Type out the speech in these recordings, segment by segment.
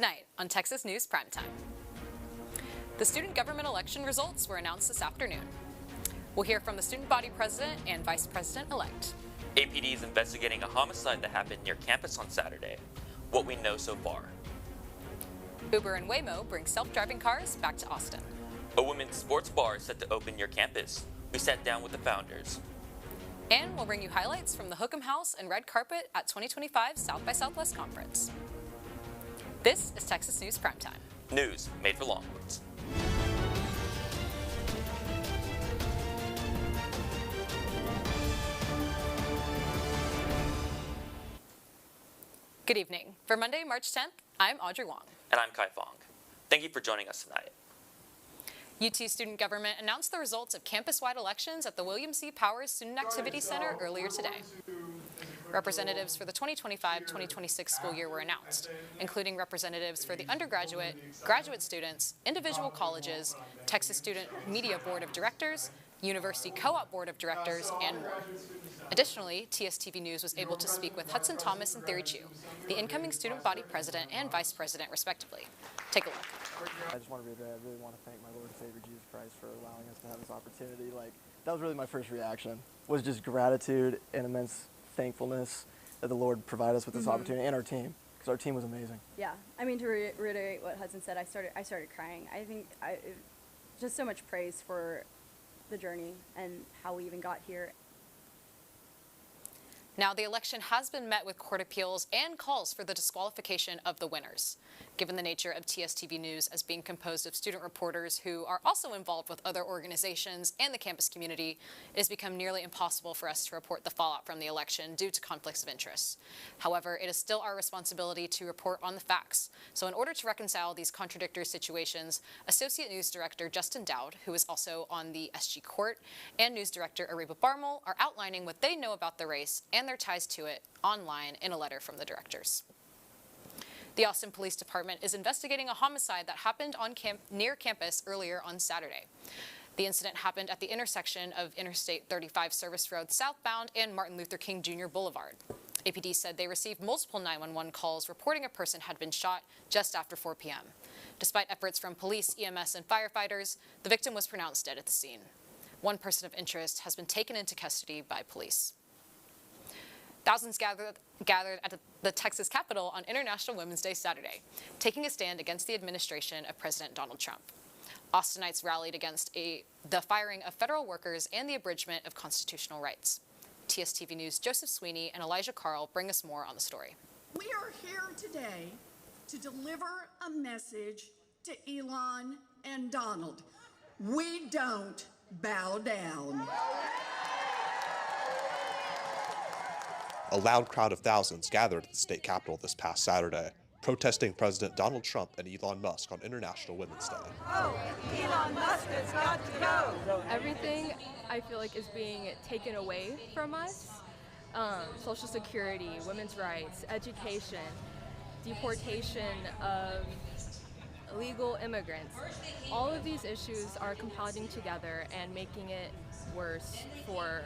Tonight on Texas News Primetime. The student government election results were announced this afternoon. We'll hear from the student body president and vice president-elect. APD is investigating a homicide that happened near campus on Saturday. What we know so far. Uber and Waymo bring self-driving cars back to Austin. A women's sports bar is set to open near campus. We sat down with the founders. And we'll bring you highlights from the Hook'em House and red carpet at 2025 South by Southwest Conference. This is Texas News Primetime. News made for Longhorns. Good evening. For Monday, March 10th, I'm Audrey Wong. And I'm Fong. Thank you for joining us tonight. UT student government announced the results of campus-wide elections at the William C. Powers Student Activity Center earlier today. Representatives for the 2025-2026 school year were announced, including representatives for the undergraduate, graduate students, individual colleges, Texas Student Media Board of Directors, University Co-op Board of Directors, and more. Additionally, TSTV News was able to speak with Hudson Thomas and Theory Chu, the incoming student body president and vice president, respectively. Take a look. I just want to reiterate, I really want to thank my Lord and Savior Jesus Christ for allowing us to have this opportunity. That was really my first reaction, was just gratitude and immense thankfulness that the Lord provided us with this opportunity, and our team, because our team was amazing. Yeah, I mean, to reiterate what Hudson said, I started crying. I think just so much praise for the journey and how we even got here. Now, the election has been met with court appeals and calls for the disqualification of the winners. Given the nature of TSTV News as being composed of student reporters who are also involved with other organizations and the campus community, it has become nearly impossible for us to report the fallout from the election due to conflicts of interest. However, it is still our responsibility to report on the facts. So in order to reconcile these contradictory situations, Associate News Director Justin Dowd, who is also on the SG Court, and News Director Areba Barmel are outlining what they know about the race and their ties to it online in a letter from the directors. The Austin Police Department is investigating a homicide that happened on near campus earlier on Saturday. The incident happened at the intersection of Interstate 35 Service Road southbound and Martin Luther King Jr. Boulevard. APD said they received multiple 911 calls reporting a person had been shot just after 4 p.m. Despite efforts from police, EMS, and firefighters, the victim was pronounced dead at the scene. One person of interest has been taken into custody by police. Thousands gathered at the Texas Capitol on International Women's Day Saturday, taking a stand against the administration of President Donald Trump. Austinites rallied against the firing of federal workers and the abridgment of constitutional rights. TSTV News' Joseph Sweeney and Elijah Carl bring us more on the story. We are here today to deliver a message to Elon and Donald. We don't bow down. A loud crowd of thousands gathered at the state capitol this past Saturday, protesting President Donald Trump and Elon Musk on International Women's Day. Oh, Elon Musk has got to go! Everything, I feel like, is being taken away from us. Social security, women's rights, education, deportation of illegal immigrants. All of these issues are compounding together and making it worse for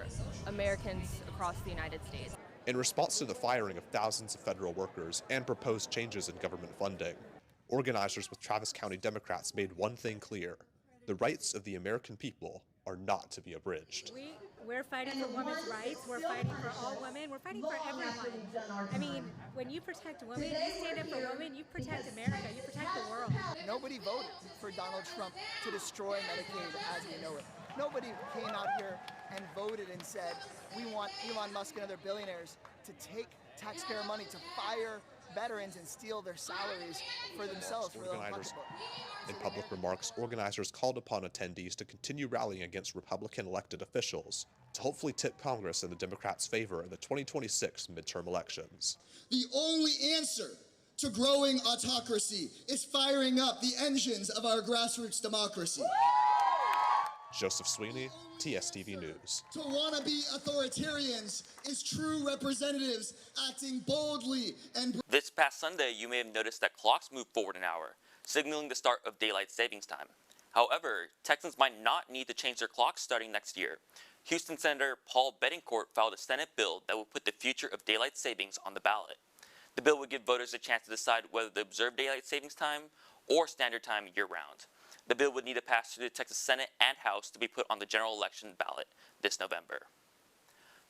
Americans across the United States. In response to the firing of thousands of federal workers and proposed changes in government funding, organizers with Travis County Democrats made one thing clear: the rights of the American people are not to be abridged. We're fighting for women's rights, we're fighting for all women, we're fighting for everyone. I mean, when you protect women, you stand up for women, you protect America, you protect the world. Nobody voted for Donald Trump to destroy Medicaid as we know it. Nobody came out here and voted and said, we want Elon Musk and other billionaires to take taxpayer money to fire veterans and steal their salaries for themselves, for their own pocketbook. In public remarks, organizers called upon attendees to continue rallying against Republican elected officials to hopefully tip Congress in the Democrats' favor in the 2026 midterm elections. The only answer to growing autocracy is firing up the engines of our grassroots democracy. Joseph Sweeney, TSTV News. To wannabe authoritarians is true representatives acting boldly and... This past Sunday, you may have noticed that clocks moved forward an hour, signaling the start of daylight savings time. However, Texans might not need to change their clocks starting next year. Houston Senator Paul Bettencourt filed a Senate bill that will put the future of daylight savings on the ballot. The bill would give voters a chance to decide whether to observe daylight savings time or standard time year-round. The bill would need to pass through the Texas Senate and House to be put on the general election ballot this November.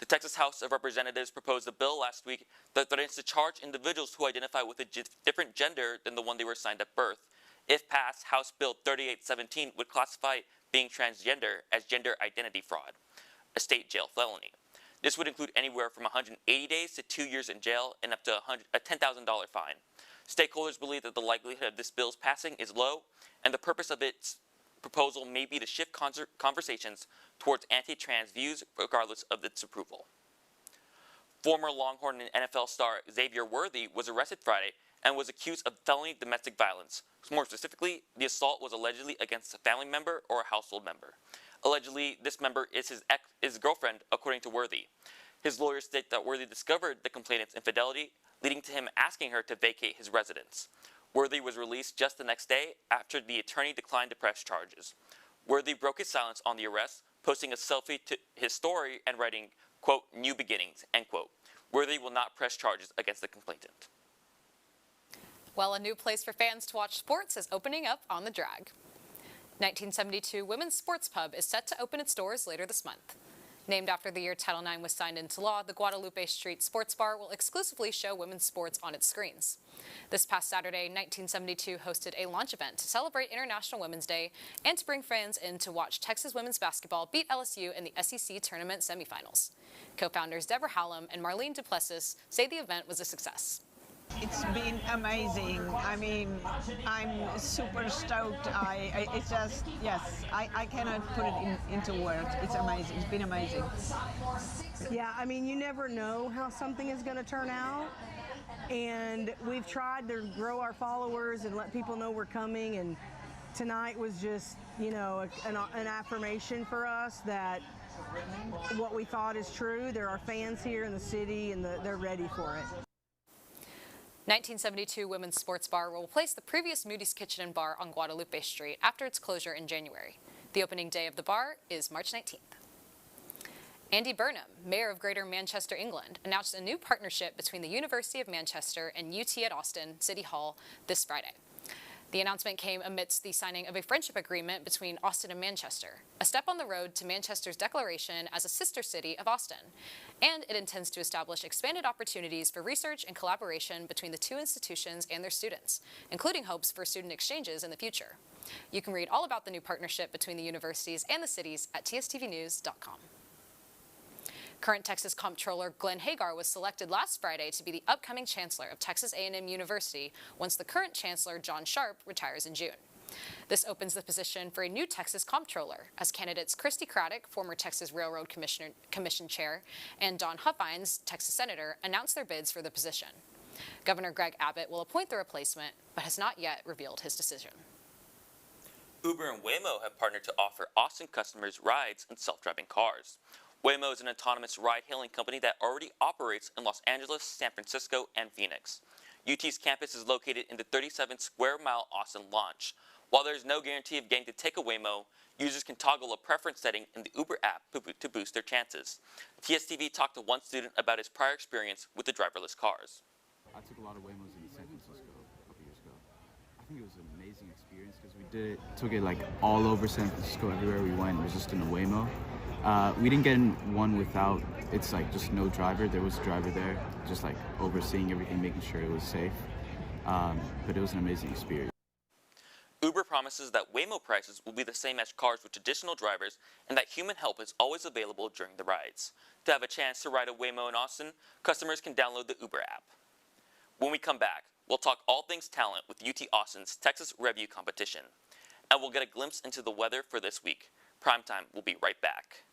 The Texas House of Representatives proposed a bill last week that threatens to charge individuals who identify with a different gender than the one they were assigned at birth. If passed, House Bill 3817 would classify being transgender as gender identity fraud, a state jail felony. This would include anywhere from 180 days to 2 years in jail and up to a $10,000 fine. Stakeholders believe that the likelihood of this bill's passing is low, and the purpose of its proposal may be to shift conversations towards anti-trans views regardless of its approval. Former Longhorn and NFL star Xavier Worthy was arrested Friday and was accused of felony domestic violence. More specifically, the assault was allegedly against a family member or a household member. Allegedly, this member is his girlfriend, according to Worthy. His lawyers state that Worthy discovered the complainant's infidelity, leading to him asking her to vacate his residence. Worthy was released just the next day after the attorney declined to press charges. Worthy broke his silence on the arrest, posting a selfie to his story and writing, quote, "New beginnings," end quote. Worthy will not press charges against the complainant. Well, a new place for fans to watch sports is opening up on the Drag. 1972 Women's Sports Pub is set to open its doors later this month. Named after the year Title IX was signed into law, the Guadalupe Street Sports Bar will exclusively show women's sports on its screens. This past Saturday, 1972 hosted a launch event to celebrate International Women's Day and to bring fans in to watch Texas women's basketball beat LSU in the SEC tournament semifinals. Co-founders Deborah Hallam and Marlene Duplessis say the event was a success. It's been amazing. I mean, I'm super stoked. It's just, yes, I cannot put it into words. It's amazing. It's been amazing. Yeah, I mean, you never know how something is going to turn out. And we've tried to grow our followers and let people know we're coming. And tonight was just, you know, an affirmation for us that what we thought is true. There are fans here in the city and they're ready for it. 1972 Women's Sports Bar will replace the previous Moody's Kitchen and Bar on Guadalupe Street after its closure in January. The opening day of the bar is March 19th. Andy Burnham, mayor of Greater Manchester, England, announced a new partnership between the University of Manchester and UT at Austin City Hall this Friday. The announcement came amidst the signing of a friendship agreement between Austin and Manchester, a step on the road to Manchester's declaration as a sister city of Austin. And it intends to establish expanded opportunities for research and collaboration between the two institutions and their students, including hopes for student exchanges in the future. You can read all about the new partnership between the universities and the cities at tstvnews.com. Current Texas Comptroller Glenn Hagar was selected last Friday to be the upcoming chancellor of Texas A&M University once the current chancellor, John Sharp, retires in June. This opens the position for a new Texas Comptroller, as candidates Christy Craddock, former Texas Railroad Commission Chair, and Don Huffines, Texas Senator, announced their bids for the position. Governor Greg Abbott will appoint the replacement, but has not yet revealed his decision. Uber and Waymo have partnered to offer Austin customers rides in self-driving cars. Waymo is an autonomous ride-hailing company that already operates in Los Angeles, San Francisco, and Phoenix. UT's campus is located in the 37-square-mile Austin launch. While there is no guarantee of getting to take a Waymo, users can toggle a preference setting in the Uber app to boost their chances. TSTV talked to one student about his prior experience with the driverless cars. I took a lot of Waymos in San Francisco a couple years ago. I think it was an amazing experience because we took it like all over San Francisco, everywhere we went. It was just in a Waymo. We didn't get in one without, it's like just no driver. There was a driver there, just like overseeing everything, making sure it was safe. But it was an amazing experience. Uber promises that Waymo prices will be the same as cars with traditional drivers and that human help is always available during the rides. To have a chance to ride a Waymo in Austin, customers can download the Uber app. When we come back, we'll talk all things talent with UT Austin's Texas Review competition. And we'll get a glimpse into the weather for this week. Primetime will be right back.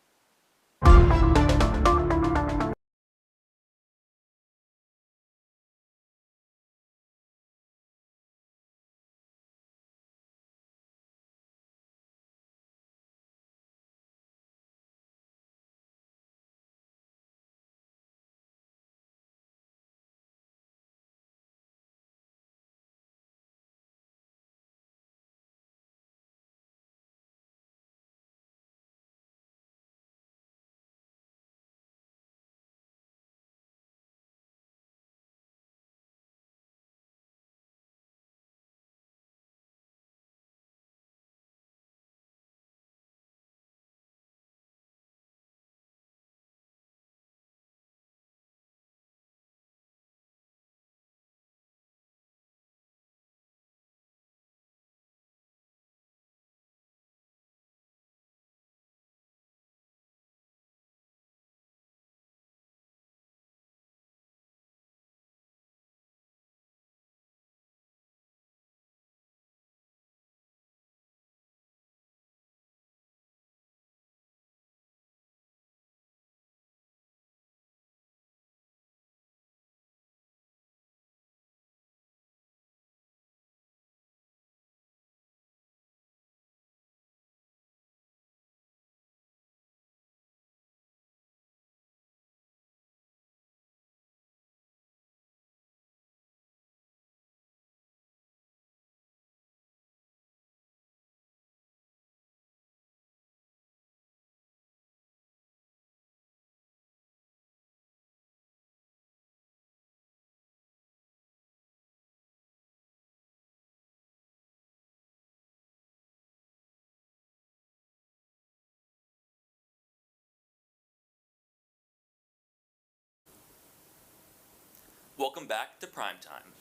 Welcome back to Primetime.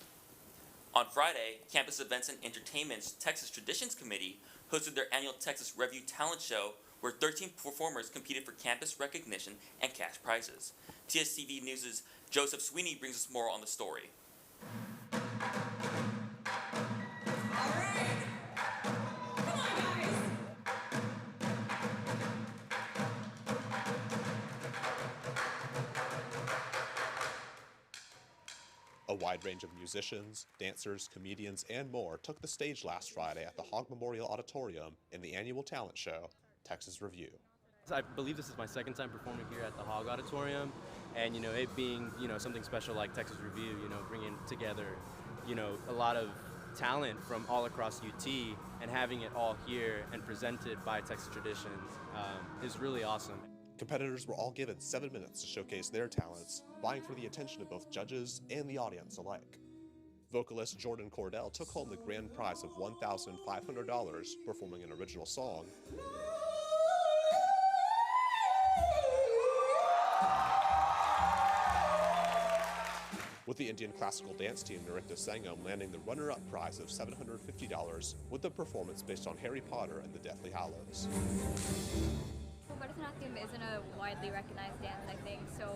On Friday, Campus Events and Entertainment's Texas Traditions Committee hosted their annual Texas Review Talent Show, where 13 performers competed for campus recognition and cash prizes. TSTV News' Joseph Sweeney brings us more on the story. A wide range of musicians, dancers, comedians, and more took the stage last Friday at the Hogg Memorial Auditorium in the annual talent show, Texas Review. I believe this is my second time performing here at the Hogg Auditorium, and it being something special like Texas Review, bringing together a lot of talent from all across UT and having it all here and presented by Texas Traditions is really awesome. Competitors were all given 7 minutes to showcase their talents, vying for the attention of both judges and the audience alike. Vocalist Jordan Cordell took home the grand prize of $1,500 performing an original song. With the Indian classical dance team Narikta Sangam landing the runner-up prize of $750 with a performance based on Harry Potter and the Deathly Hallows. Bharatanatyam isn't a widely recognized dance, I think, so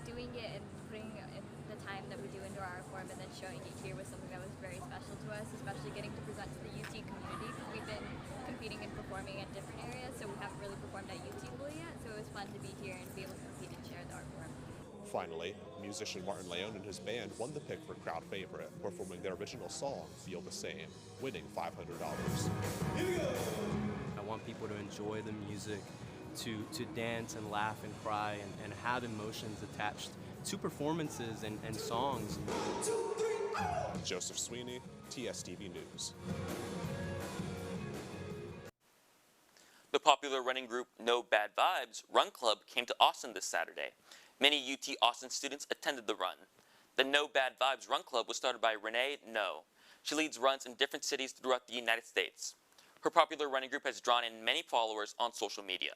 doing it and putting in the time that we do into our form and then showing it here was something that was very special to us, especially getting to present to the UT community, because we've been competing and performing at different areas, so we haven't really performed at UT fully yet, so it was fun to be here and be able to compete and share the art form. Finally, musician Martin Leone and his band won the pick for crowd favorite, performing their original song, Feel the Same, winning $500. I want people to enjoy the music, to dance and laugh and cry and have emotions attached to performances and songs. Joseph Sweeney, TSTV News. The popular running group No Bad Vibes Run Club came to Austin this Saturday. Many UT Austin students attended the run. The No Bad Vibes Run Club was started by Renee No. She leads runs in different cities throughout the United States. Her popular running group has drawn in many followers on social media.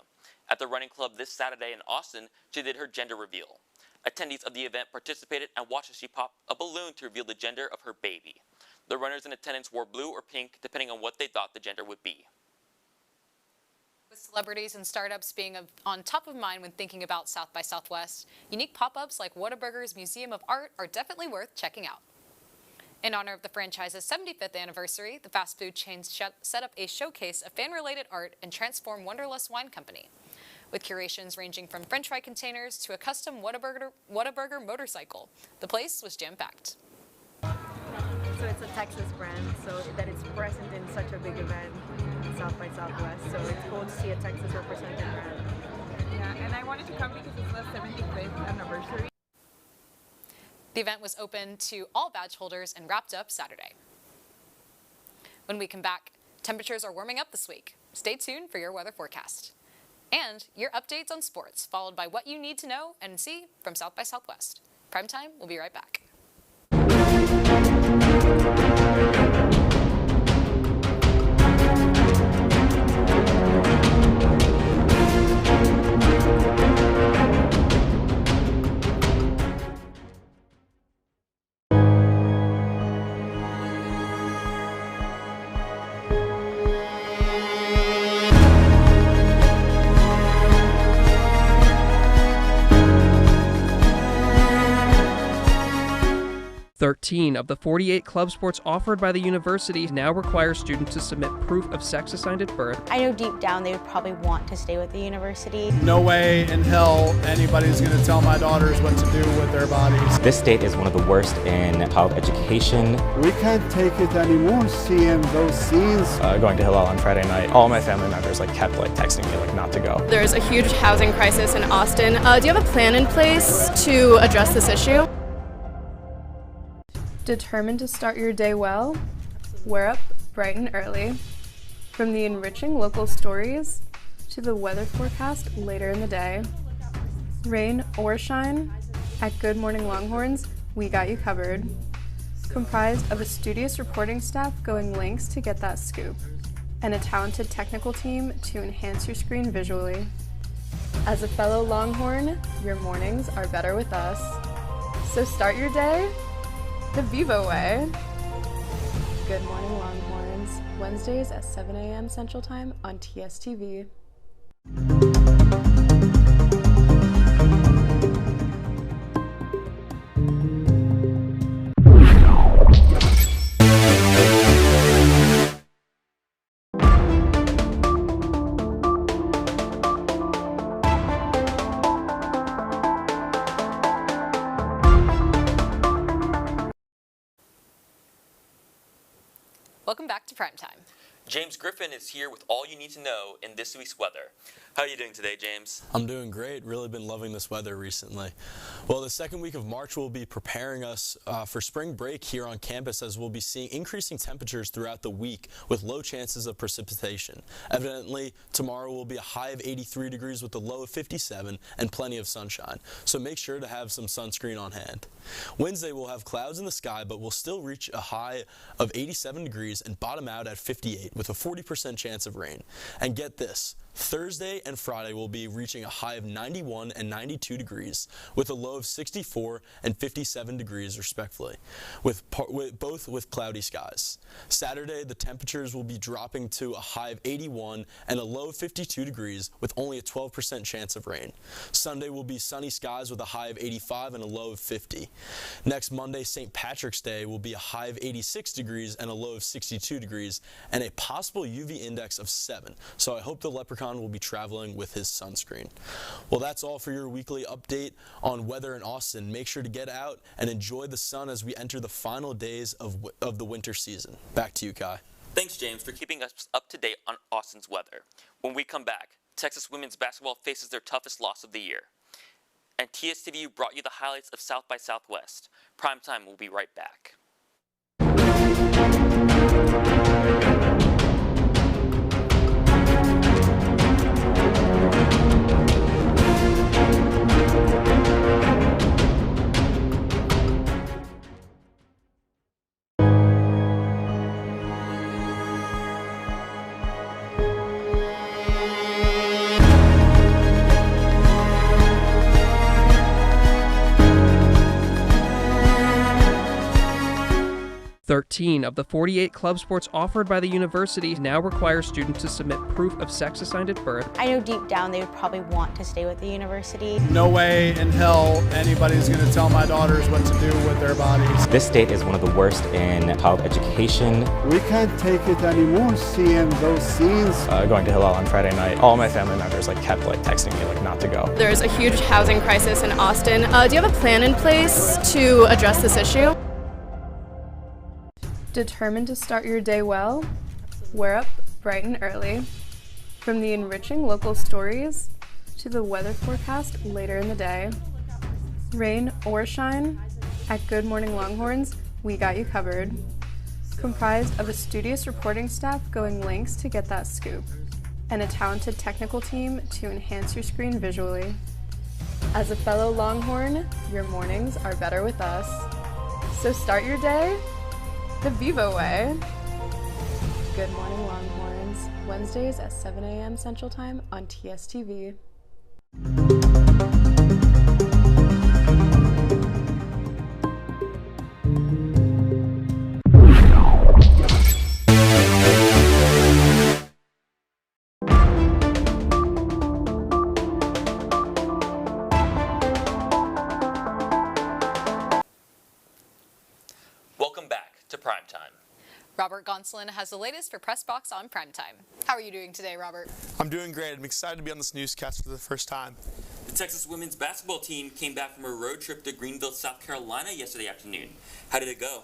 At the running club this Saturday in Austin, she did her gender reveal. Attendees of the event participated and watched as she popped a balloon to reveal the gender of her baby. The runners in attendance wore blue or pink, depending on what they thought the gender would be. With celebrities and startups being on top of mind when thinking about South by Southwest, unique pop-ups like Whataburger's Museum of Art are definitely worth checking out. In honor of the franchise's 75th anniversary, the fast food chain set up a showcase of fan-related art and transformed Wanderlust Wine Company, with curations ranging from french fry containers to a custom Whataburger motorcycle. The place was jam-packed. So it's a Texas brand, so that it's present in such a big event, South by Southwest, so it's cool to see a Texas represented brand. Yeah, and I wanted to come because it's the 75th anniversary. The event was open to all badge holders and wrapped up Saturday. When we come back, temperatures are warming up this week. Stay tuned for your weather forecast. And your updates on sports, followed by what you need to know and see from South by Southwest. Primetime will be right back. Thirteen of the 48 club sports offered by the university now require students to submit proof of sex assigned at birth. I know deep down they would probably want to stay with the university. No way in hell anybody's going to tell my daughters what to do with their bodies. This state is one of the worst in child education. We can't take it anymore, seeing those scenes. Going to Hillel on Friday night, all my family members kept texting me not to go. There's a huge housing crisis in Austin. Do you have a plan in place to address this issue? Determined to start your day well? We're up bright and early. From the enriching local stories to the weather forecast later in the day. Rain or shine, at Good Morning Longhorns, we got you covered. Comprised of a studious reporting staff going lengths to get that scoop, and a talented technical team to enhance your screen visually. As a fellow Longhorn, your mornings are better with us. So start your day the Vivo way. Good morning, Longhorns. Wednesdays at 7 a.m. Central Time on TSTV. Welcome back to Primetime. James Griffin is here with all you need to know in this week's weather. How are you doing today, James? I'm doing great. Really been loving this weather recently. Well, the second week of March will be preparing us for spring break here on campus, as we'll be seeing increasing temperatures throughout the week with low chances of precipitation. Evidently, tomorrow will be a high of 83 degrees with a low of 57 and plenty of sunshine. So make sure to have some sunscreen on hand. Wednesday will have clouds in the sky, but will still reach a high of 87 degrees and bottom out at 58 with a 40% chance of rain. And get this, Thursday and Friday will be reaching a high of 91 and 92 degrees with a low of 64 and 57 degrees respectively, both with cloudy skies. Saturday, the temperatures will be dropping to a high of 81 and a low of 52 degrees with only a 12% chance of rain. Sunday will be sunny skies with a high of 85 and a low of 50. Next Monday, St. Patrick's Day, will be a high of 86 degrees and a low of 62 degrees and a possible UV index of 7. So I hope the leprechaun will be traveling with his sunscreen. Well, that's all for your weekly update on weather in Austin. Make sure to get out and enjoy the sun as we enter the final days of the winter season. Back to you, Kai. Thanks, James, for keeping us up to date on Austin's weather. When we come back, Texas women's basketball faces their toughest loss of the year. And TSTV brought you the highlights of South by Southwest. Primetime will be right back. "13 of the 48 club sports offered by the university now require students to submit proof of sex assigned at birth." I know deep down they would probably want to stay with the university. No way in hell anybody's going to tell my daughters what to do with their bodies. This state is one of the worst in child education. We can't take it anymore seeing those scenes. Going to Hillel on Friday night, all my family members kept texting me not to go. There's a huge housing crisis in Austin. Do you have a plan in place to address this issue? Determined to start your day well? We're up bright and early. From the enriching local stories to the weather forecast later in the day. Rain or shine, at Good Morning Longhorns, we got you covered. Comprised of a studious reporting staff going lengths to get that scoop, and a talented technical team to enhance your screen visually. As a fellow Longhorn, your mornings are better with us. So start your day the Vivo way. Good morning, Longhorns. Wednesdays at 7 a.m. Central Time on TSTV. Welcome back to Primetime. Robert Gonsolin has the latest for Press Box on Primetime. How are you doing today, Robert? I'm doing great. I'm excited to be on this newscast for the first time. The Texas women's basketball team came back from a road trip to Greenville, South Carolina yesterday afternoon. How did it go?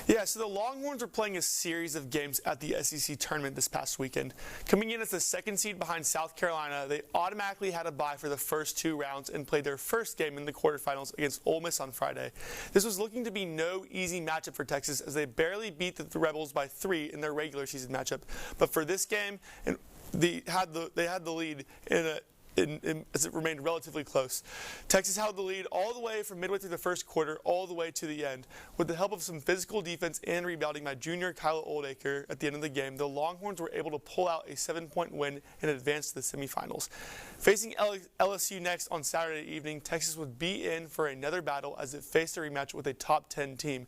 Yeah, so the Longhorns were playing a series of games at the SEC tournament this past weekend. Coming in as the second seed behind South Carolina, they automatically had a bye for the first 2 rounds and played their first game in the quarterfinals against Ole Miss on Friday. This was looking to be no easy matchup for Texas, as they barely beat the Rebels by 3 in their regular season matchup. But for this game, they had the lead as it remained relatively close. Texas held the lead all the way from midway through the first quarter all the way to the end. With the help of some physical defense and rebounding by junior Kyle Oldacre at the end of the game, the Longhorns were able to pull out a 7-point win and advance to the semifinals. Facing LSU next on Saturday evening, Texas would be in for another battle as it faced a rematch with a top 10 team.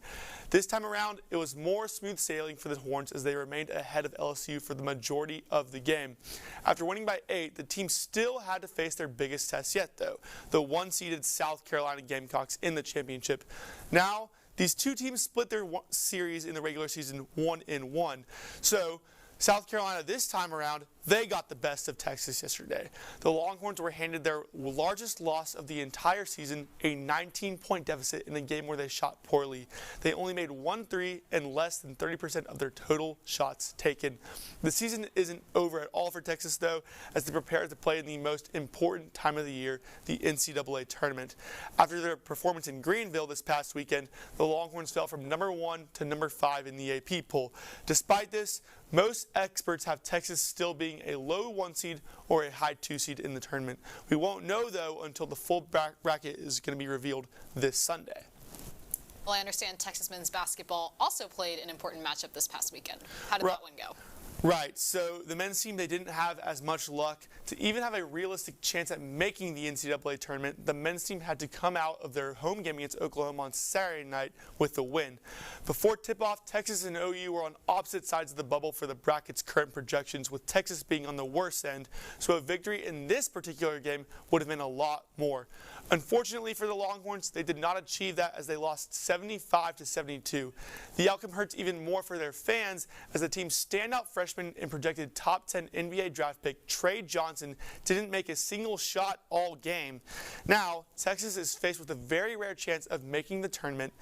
This time around, it was more smooth sailing for the Horns as they remained ahead of LSU for the majority of the game. After winning by 8, the team still had to face their biggest test yet, though, the one-seeded South Carolina Gamecocks in the championship. Now, these two teams split their series in the regular season 1-1. So, South Carolina this time around, they got the best of Texas yesterday. The Longhorns were handed their largest loss of the entire season, a 19-point deficit in a game where they shot poorly. They only made 1 3 and less than 30% of their total shots taken. The season isn't over at all for Texas, though, as they prepare to play in the most important time of the year, the NCAA tournament. After their performance in Greenville this past weekend, the Longhorns fell from number 1 to number 5 in the AP poll. Despite this, most experts have Texas still being a low 1 seed or a high 2 seed in the tournament. We won't know, though, until the full bracket is going to be revealed this Sunday. Well, I understand Texas men's basketball also played an important matchup this past weekend. How did that one go? Right, so the men's team, they didn't have as much luck to even have a realistic chance at making the NCAA tournament. The men's team had to come out of their home game against Oklahoma on Saturday night with the win. Before tip-off, Texas and OU were on opposite sides of the bubble for the bracket's current projections, with Texas being on the worst end, so a victory in this particular game would have been a lot more. Unfortunately for the Longhorns, they did not achieve that as they lost 75-72. The outcome hurts even more for their fans as the team's standout freshman and projected top 10 NBA draft pick Trey Johnson didn't make a single shot all game. Now, Texas is faced with a very rare chance of making the tournament,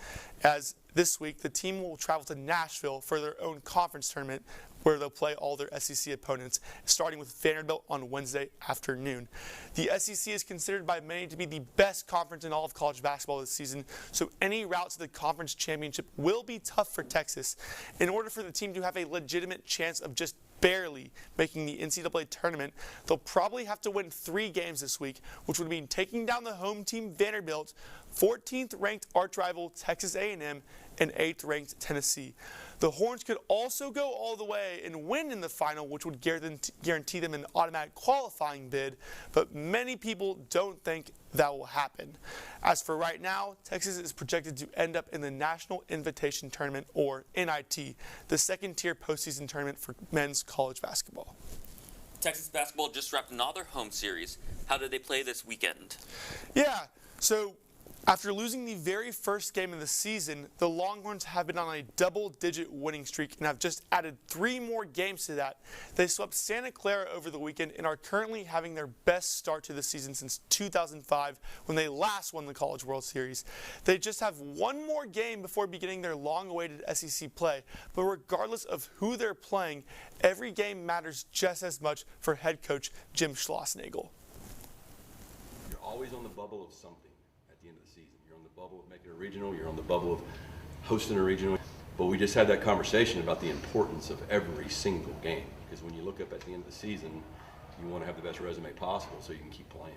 as this week the team will travel to Nashville for their own conference tournament, where they'll play all their SEC opponents, starting with Vanderbilt on Wednesday afternoon. The SEC is considered by many to be the best conference in all of college basketball this season, so any route to the conference championship will be tough for Texas. In order for the team to have a legitimate chance of just barely making the NCAA tournament, they'll probably have to win 3 games this week, which would mean taking down the home team Vanderbilt, 14th ranked arch rival Texas A&M, and 8th ranked Tennessee. The Horns could also go all the way and win in the final, which would guarantee them an automatic qualifying bid, but many people don't think that will happen. As for right now, Texas is projected to end up in the National Invitation Tournament, or NIT, the second-tier postseason tournament for men's college basketball. Texas basketball just wrapped another home series. How did they play this weekend? Yeah, so after losing the very first game of the season, the Longhorns have been on a double-digit winning streak and have just added 3 more games to that. They swept Santa Clara over the weekend and are currently having their best start to the season since 2005, when they last won the College World Series. They just have 1 more game before beginning their long-awaited SEC play, but regardless of who they're playing, every game matters just as much for head coach Jim Schlossnagle. You're always on the bubble of something. Bubble of making a regional, you're on the bubble of hosting a regional. But we just had that conversation about the importance of every single game, because when you look up at the end of the season, you want to have the best resume possible so you can keep playing.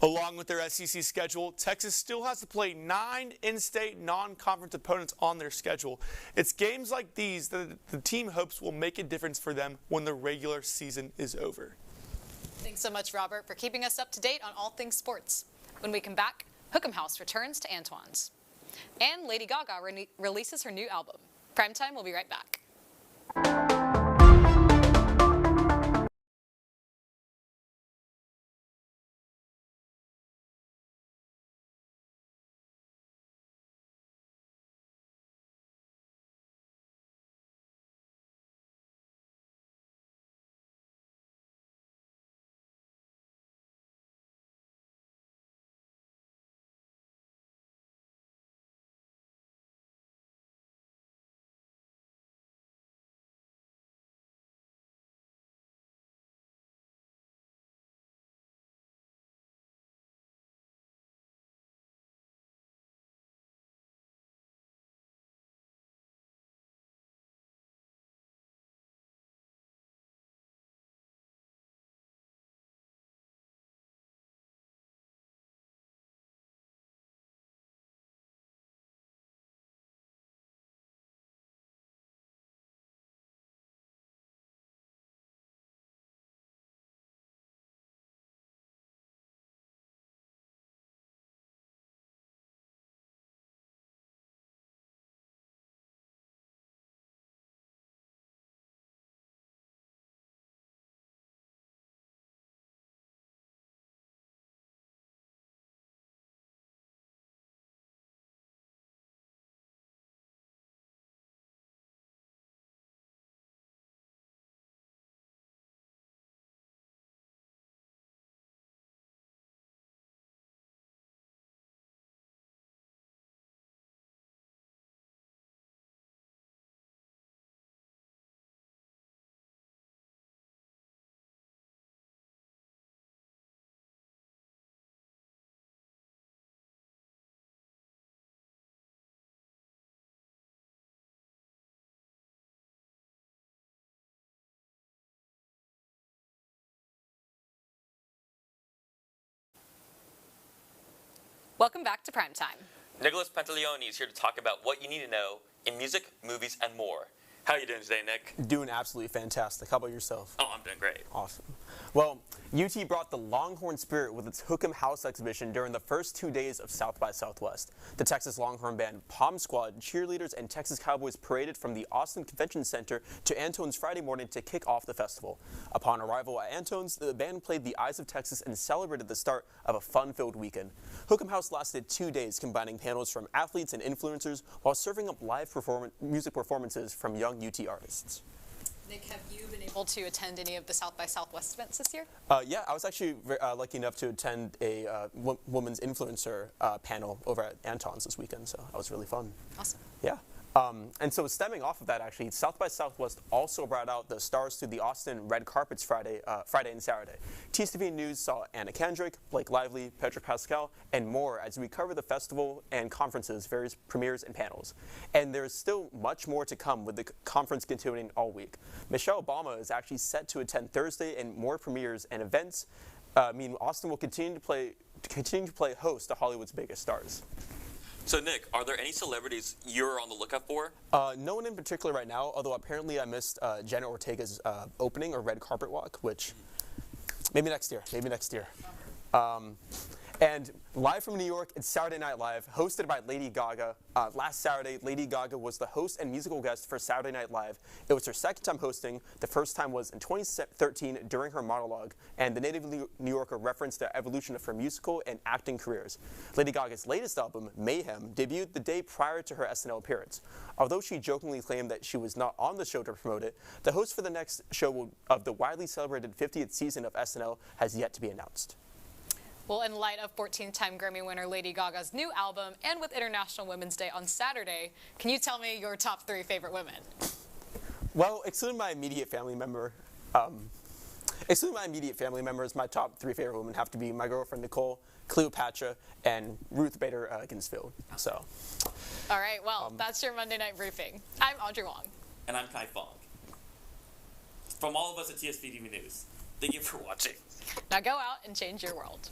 Along with their SEC schedule, Texas still has to play 9 in-state non-conference opponents on their schedule. It's games like these that the team hopes will make a difference for them when the regular season is over. Thanks so much, Robert, for keeping us up to date on all things sports. When we come back, Hook'em House returns to Antoine's. And Lady Gaga releases her new album. Primetime will be right back. Welcome back to Primetime. Nicholas Pantaleone is here to talk about what you need to know in music, movies, and more. How are you doing today, Nick? Doing absolutely fantastic. How about yourself? Oh, I'm doing great. Awesome. Well, UT brought the Longhorn spirit with its Hook 'em House exhibition during the first 2 days of South by Southwest. The Texas Longhorn Band, Palm Squad, cheerleaders, and Texas Cowboys paraded from the Austin Convention Center to Antone's Friday morning to kick off the festival. Upon arrival at Antone's, the band played the Eyes of Texas and celebrated the start of a fun-filled weekend. Hook 'em House lasted 2 days, combining panels from athletes and influencers while serving up live music performances from young UT artists. Nick, have you been able to attend any of the South by Southwest events this year? Yeah, I was actually lucky enough to attend a women's influencer panel over at Anton's this weekend, so that was really fun. Awesome. Yeah. And so stemming off of that, actually, South by Southwest also brought out the stars to the Austin red carpets Friday and Saturday. TSTV News saw Anna Kendrick, Blake Lively, Petra Pascal, and more as we cover the festival and conferences, various premieres and panels. And there's still much more to come with the conference continuing all week. Michelle Obama is actually set to attend Thursday, and more premieres and events mean Austin will continue to play host to Hollywood's biggest stars. So, Nick, are there any celebrities you're on the lookout for? No one in particular right now, although apparently I missed Jenna Ortega's opening or red carpet walk, which maybe next year. And live from New York, it's Saturday Night Live, hosted by Lady Gaga. Last Saturday, Lady Gaga was the host and musical guest for Saturday Night Live. It was her second time hosting. The first time was in 2013 during her monologue, and the native New Yorker referenced the evolution of her musical and acting careers. Lady Gaga's latest album, Mayhem, debuted the day prior to her SNL appearance. Although she jokingly claimed that she was not on the show to promote it, the host for the next show of the widely celebrated 50th season of SNL has yet to be announced. Well, in light of 14-time Grammy winner Lady Gaga's new album, and with International Women's Day on Saturday, can you tell me your top 3 favorite women? Well, excluding my immediate family members, my top 3 favorite women have to be my girlfriend Nicole, Cleopatra, and Ruth Bader Ginsfield. So. All right, well, that's your Monday night briefing. I'm Audrey Wong. And I'm Kai Fong. From all of us at TSV News, thank you for watching. Now go out and change your world.